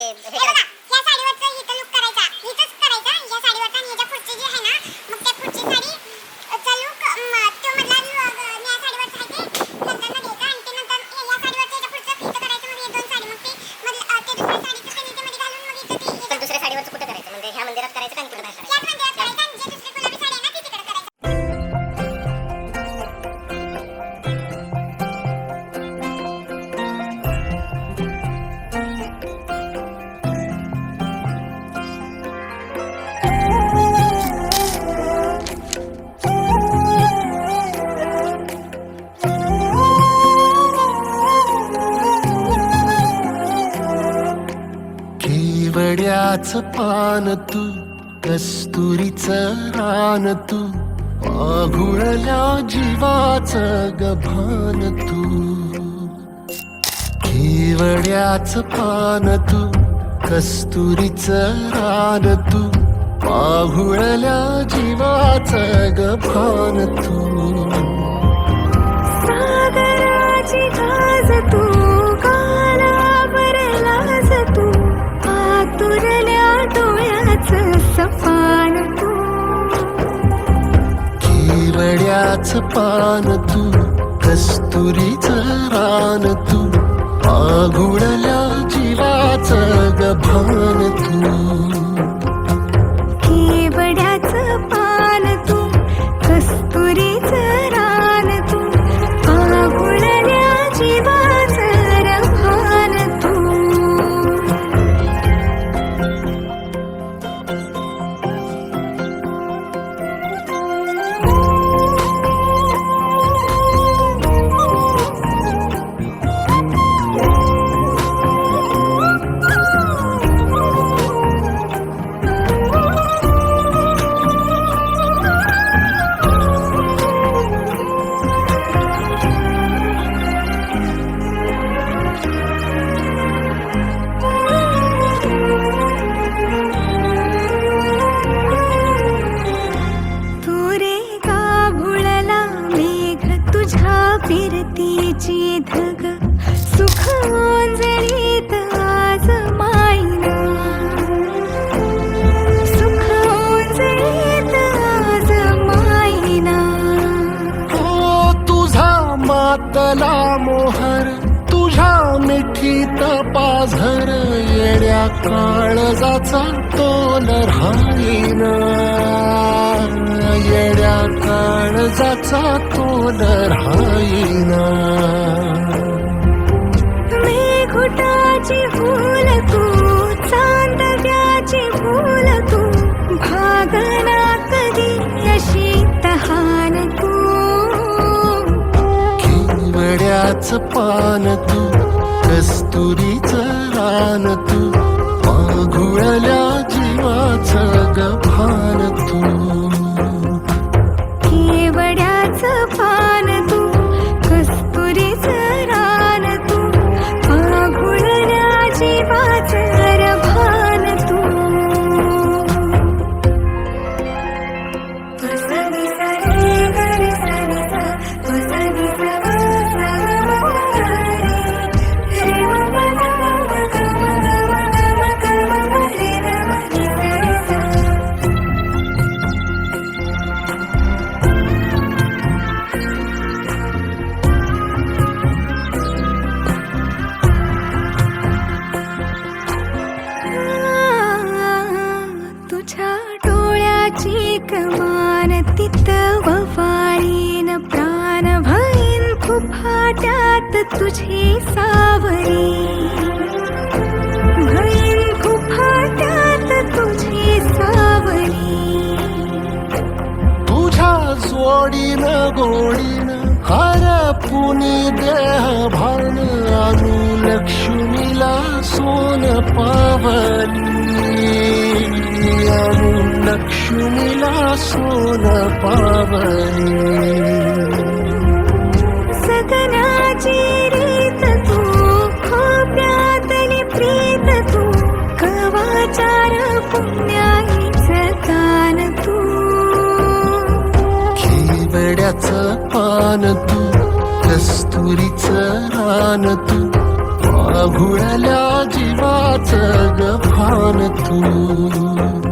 हे बघा, या साडीवरचा इथं लुक करायचा, इथंच करायचा या साडीवरचा आणि याच्या पुढची जी आहे ना, मग त्या पुढची साडीचा लुक तो मधला या साडीवरचा आहे ते नंतर ना घ्यायचा आणि ते नंतर या साडीवरच्या याच्या पुढचं इथं करायचं. मग हे दोन साडी मग ते दुसऱ्या साडीचं ते मध्ये घालून मग इथं ती पण दुसऱ्या साडीवरचं कुठं करायचं म्हणजे ह्या मंदिरात करायचं का आणि कुठं करायचं? याच मंदिरात करायचं आणि जे दुसरी गुलाबी साडी आहे ना ती तिकडे करायचं. केवड्याचं पान तू, कस्तुरीचं रान तू, आघुळल्या जीवाचं गभान तू. केवड्याचं पान तू, कस्तुरीचं रान तू, आघुळल्या जीवाचं गभान तू. सागराची गाज तू, गालावर लाज तू, आतुरल्या डोळ्याचं सपान तू. केवड्याचं पान तू, कस्तुरीचं रान तू, आघुळल्या जीवाचं गभान तू. केवड्याचं पान तू, कस्तुरीचं रान तू, आघुळल्या जीवाचं रभान तू. फिरतीची धग सुख ओंजळीत आज मायना, सुख ओंजळीत आज मायना. ओ तुझा मातला मोहर, तुझ्या मिठीत पाझर, येड्या काळजाचा तोल राहीना, येड्या काळजाचा तोल राहीना. मेघुटाची फूल तू, चांदव्याची फूल तू, भागना कधी अशी तहान तू. केवड्याचं पान तू, कस्तुरीचं रान तू, आघुळल्या जीवाचं गभान तू. केवड्याचं पान तू, कस्तुरीचं रान तू, आघुळल्या जीवाचं रभान तू. वसनी सरे गरे सरे सा, वसनी सवा सा रे मा मा मा मा मा रे रे मा रे सरे सा. तुझ्या डोळ्याची कमान तिथं ववाळीन प्राण भईन फुफाट्यात तुझी सावरी, भईन फुफाट्यात तुझी सावरी. तुझ्या जोडीनं गोडीनं हरपुनी देह भान, आणू लक्ष्मीला सोन पावली, आणू लक्ष्मीला सोन पावली. सगनाची रीत तू, खोप्यातली प्रीत तू, कवाचार पुण्याईचं कान तू. केवड्याचं पान तू, कस्तुरीचं रान तू, आघुळल्या जीवाचं गफान तू